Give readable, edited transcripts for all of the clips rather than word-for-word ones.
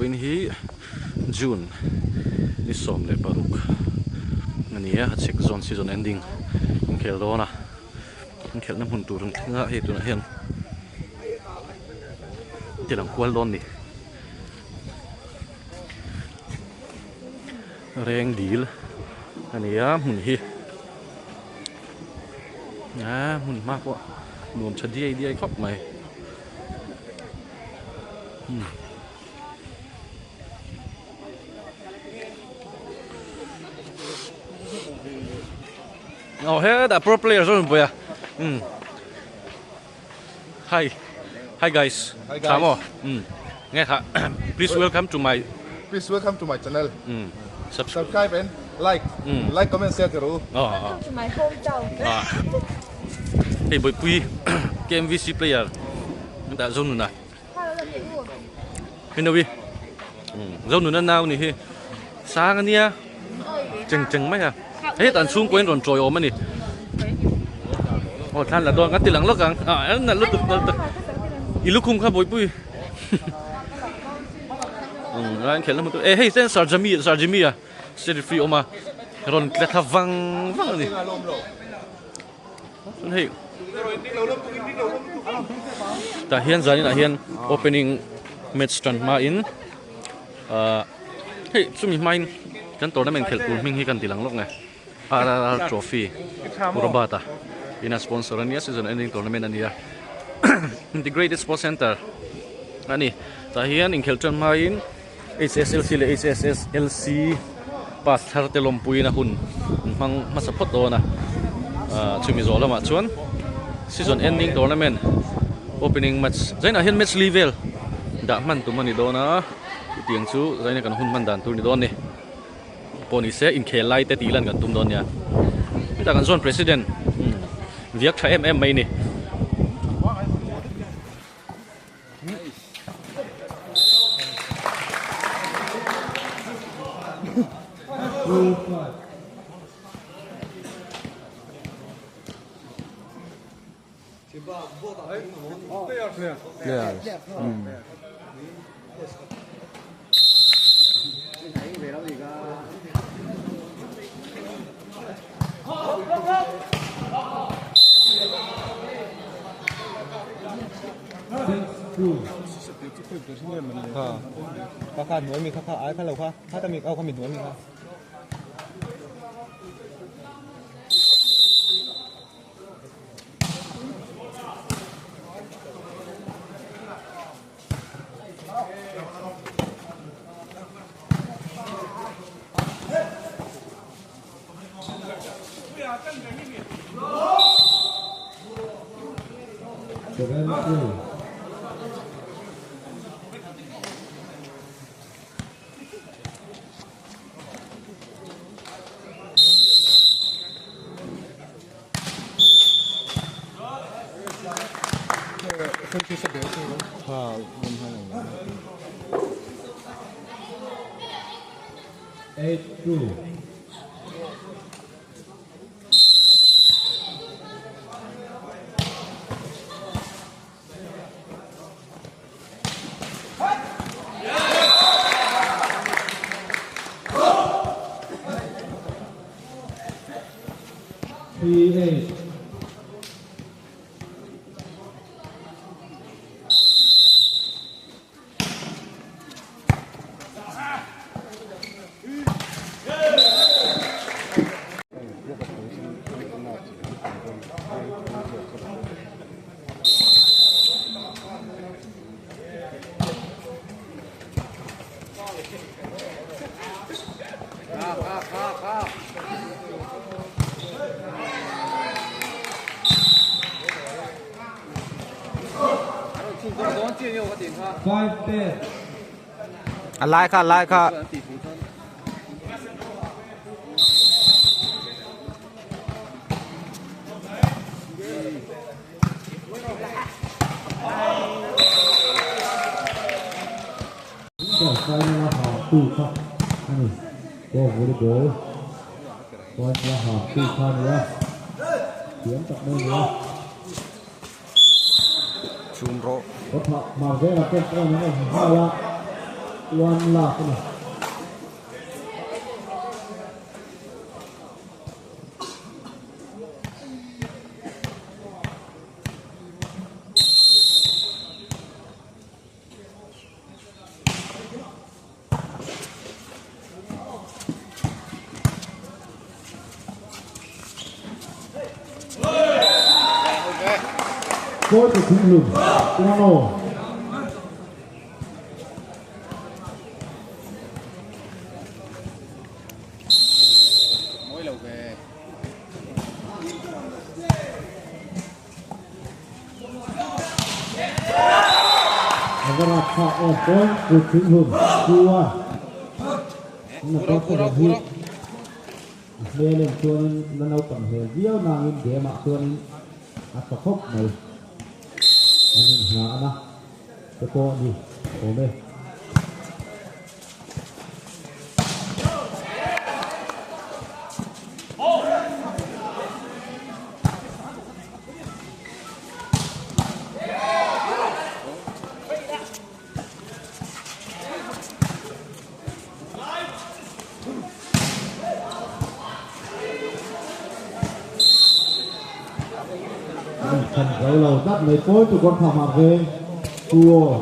bên hi June ni som le paruk ani a check zone season ending in khel dona in khel na hun turun thinga he tu na hen tilang kwal don ni reng dil ani a mun hi mun ma po nuam chadi ai khop mai oh here the pro players on boya hi guys Kamo nghe kha please welcome to my channel subscribe and like comment share karo Welcome to my hometown. hey boy pui KMVC player ta zone na bên đâu đi zone nó nào nè he sáng anh nia chừng mấy à hết tàn xuống quên rồi trồi ôm anh nè than là đòn ngắt tiền lăng lắc càng anh là lúc lúc không khác bồi bui anh kể là một cái hey sen Sarjami à set free oma ron kẹt văng nè hey ta hiền giờ là hiền opening match stand ma in hey sumi main kan tournament khel tur ming hi kan tilang lok nge RRR trophy Urabata ina sponsor ania season ending tournament ania integrated sports center ani ta hian in khel tran ma in HSLC le HSSLC pas thar telom puina hun mang masapot do na chumi zo lama chuan season ending tournament opening match zaina hian match level da man tu mani do na tiang chu zaina kan hun man dan tur ni don ni poni se in khelai te tilan kan tum don ya ta kan zone president viak tha mai ni khá nuôi mi khá ai khá lâu khá ta mi ao khá mi nuôi mi khá lại kha chum ro mà cái là cái con nó là one love này. Cô thì cũng lùm, nó nổ. Mỗi lầu về. Agar apa opon kucing lùm, dua. Nó có cái gì? Đây là chuan nó nấu cầm hề diêu nàng để mà chuan ắt khóc này. Anh nhớ na, cái cô đi, ôm đi. Thành gấu lầu dắt lấy cối tụi con phòng học về cua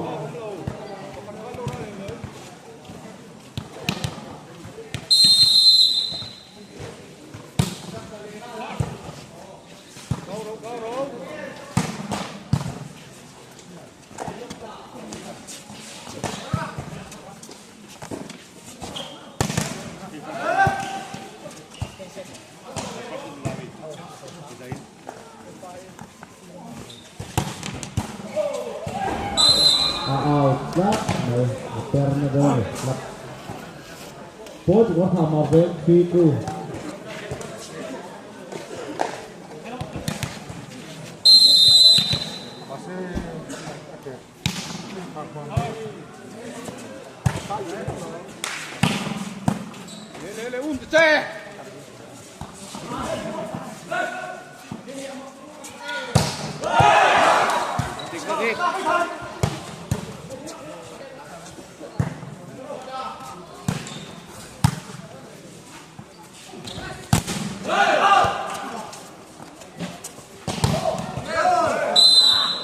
giáp này perna đây lập cối tụi con phòng học về phi cua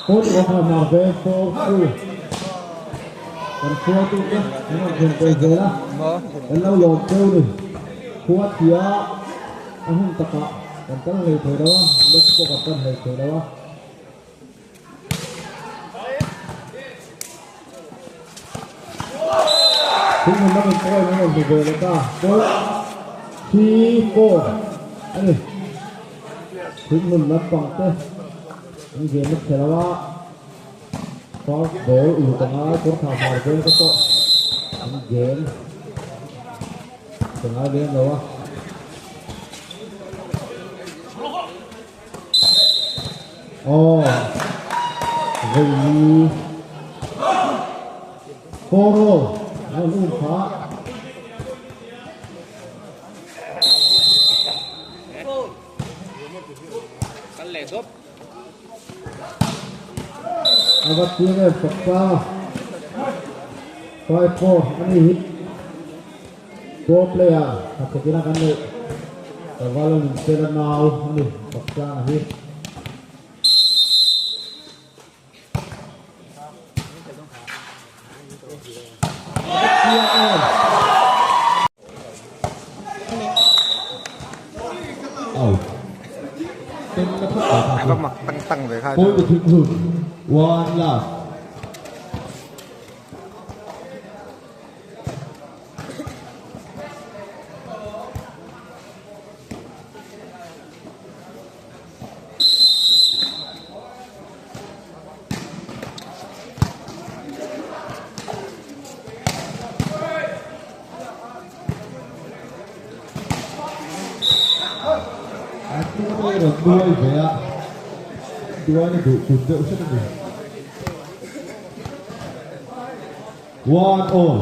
cối tụi con phòng học về phi còn cua tụi con nó còn về dưới đó cái lâu lột kêu đi cua thì anh không tập ạ còn cái này thời đó lúc có gặp cái này thời đó chúng mình đã bị coi nó còn về rồi ta cối khi cô anh này chúng mình đã bằng thế anh về mất thế đó có đổ ủ tầng ai có thảo màu với cái tội anh về tầng ai bên đâu á vậy Poro nó luôn phá agak tiene fakta 5-4 ani hit 2 player aku kira kan ni kalau misalnya now ani fakta hit Anh có mặt tăng về khai. Cối của thịnh hưởng one love tôi được đuôi về ạ đuôi này đủ cụt rượu rất là nhiều one all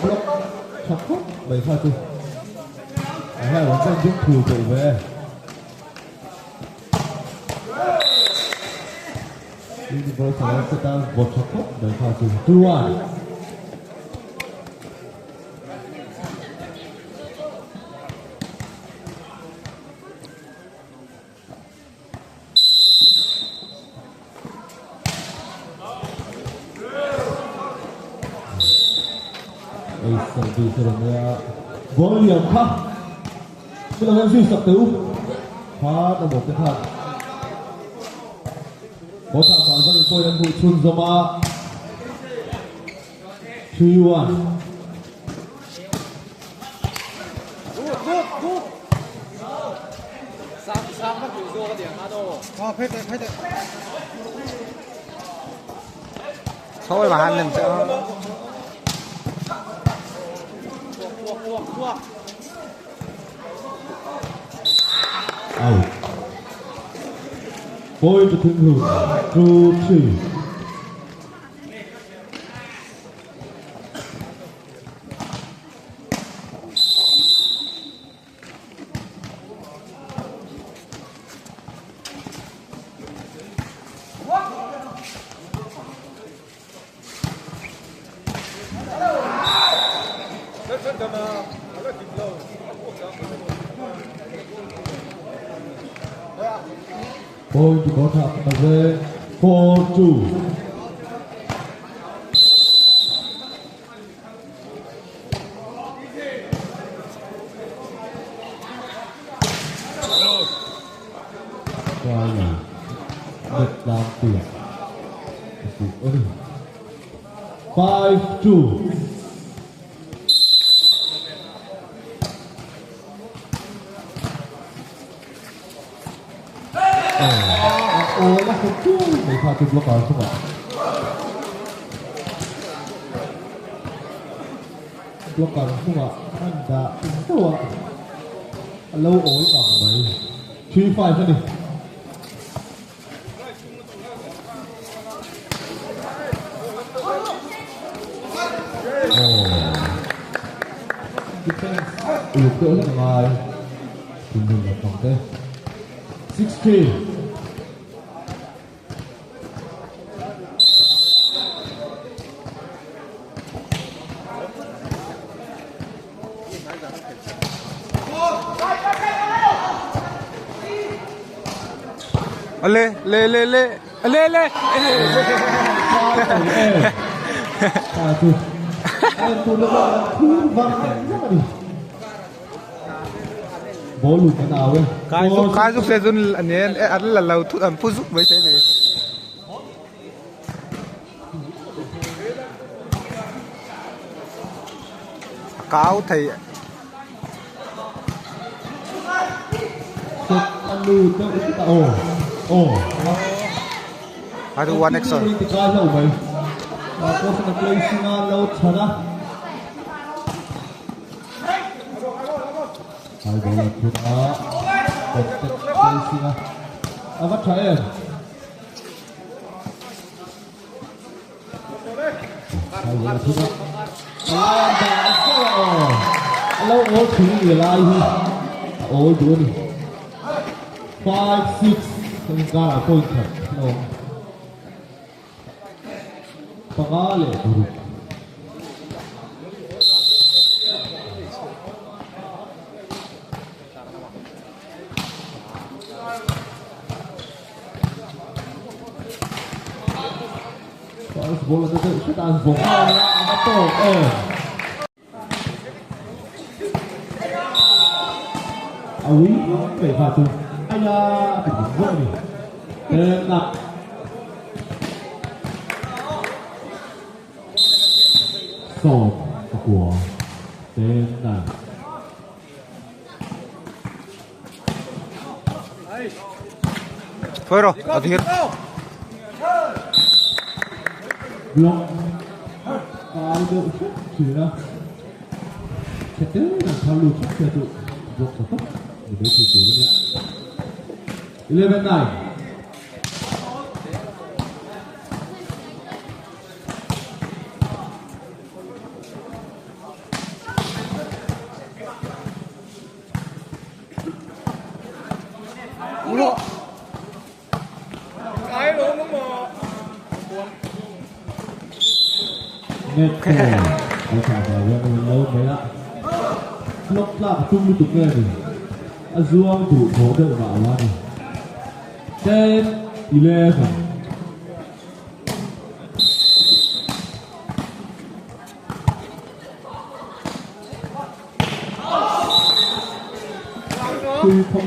block chặt khúc 7-2 hai bóng tranh giúp thủ trở về Universal Stars Bochakot dan Fatu Tuan. Serbi serangnya volume kah? Silakan sih sabtu. Phá một cái thật. Có thả phản vẫn tôi đang vụ chun zoma. 3-1. Thôi mà hắn làm sao Out. Point to Thương Hữu 2-3. Point to Gotha Paze 4-2. Qua nhà được làm tiền 5-2. Oleh itu, mereka tu blokar semua. Blokar semua. Anda itu lâu ối còn mấy 3-5 này. Lực cỡ ra ngoài. Cùng đừng là phòng thế. 6-3. Lê lê lê lê lê lê bố lùi cái nào ấy cái giúp xe dun anh ấy ăn là lâu thuốc ẩm phun giúp với thế này cáo thầy ăn lùi cho cái tao hai thứ one action cái cái lâu mày có sự play sinh lâu chana hai bola putra play sinh apa try hai bola putra lâu ố thứ người lại ố đuôi 5-6 không có là point thật pagale dulu harus bola itu sudah bola atau awi phải phạt tu anh phải vội đi tên là sổ của tên là thôi rồi ở thiệt blok kalau sudah kita kalau kita tu blok satu jadi situnya 11-9 cái luôn đúng không net ai chả phải vẫn lâu đấy ạ lúc là chung tục nghe thì azuang thủ phố đợi bảo là đi 10 11 คือคง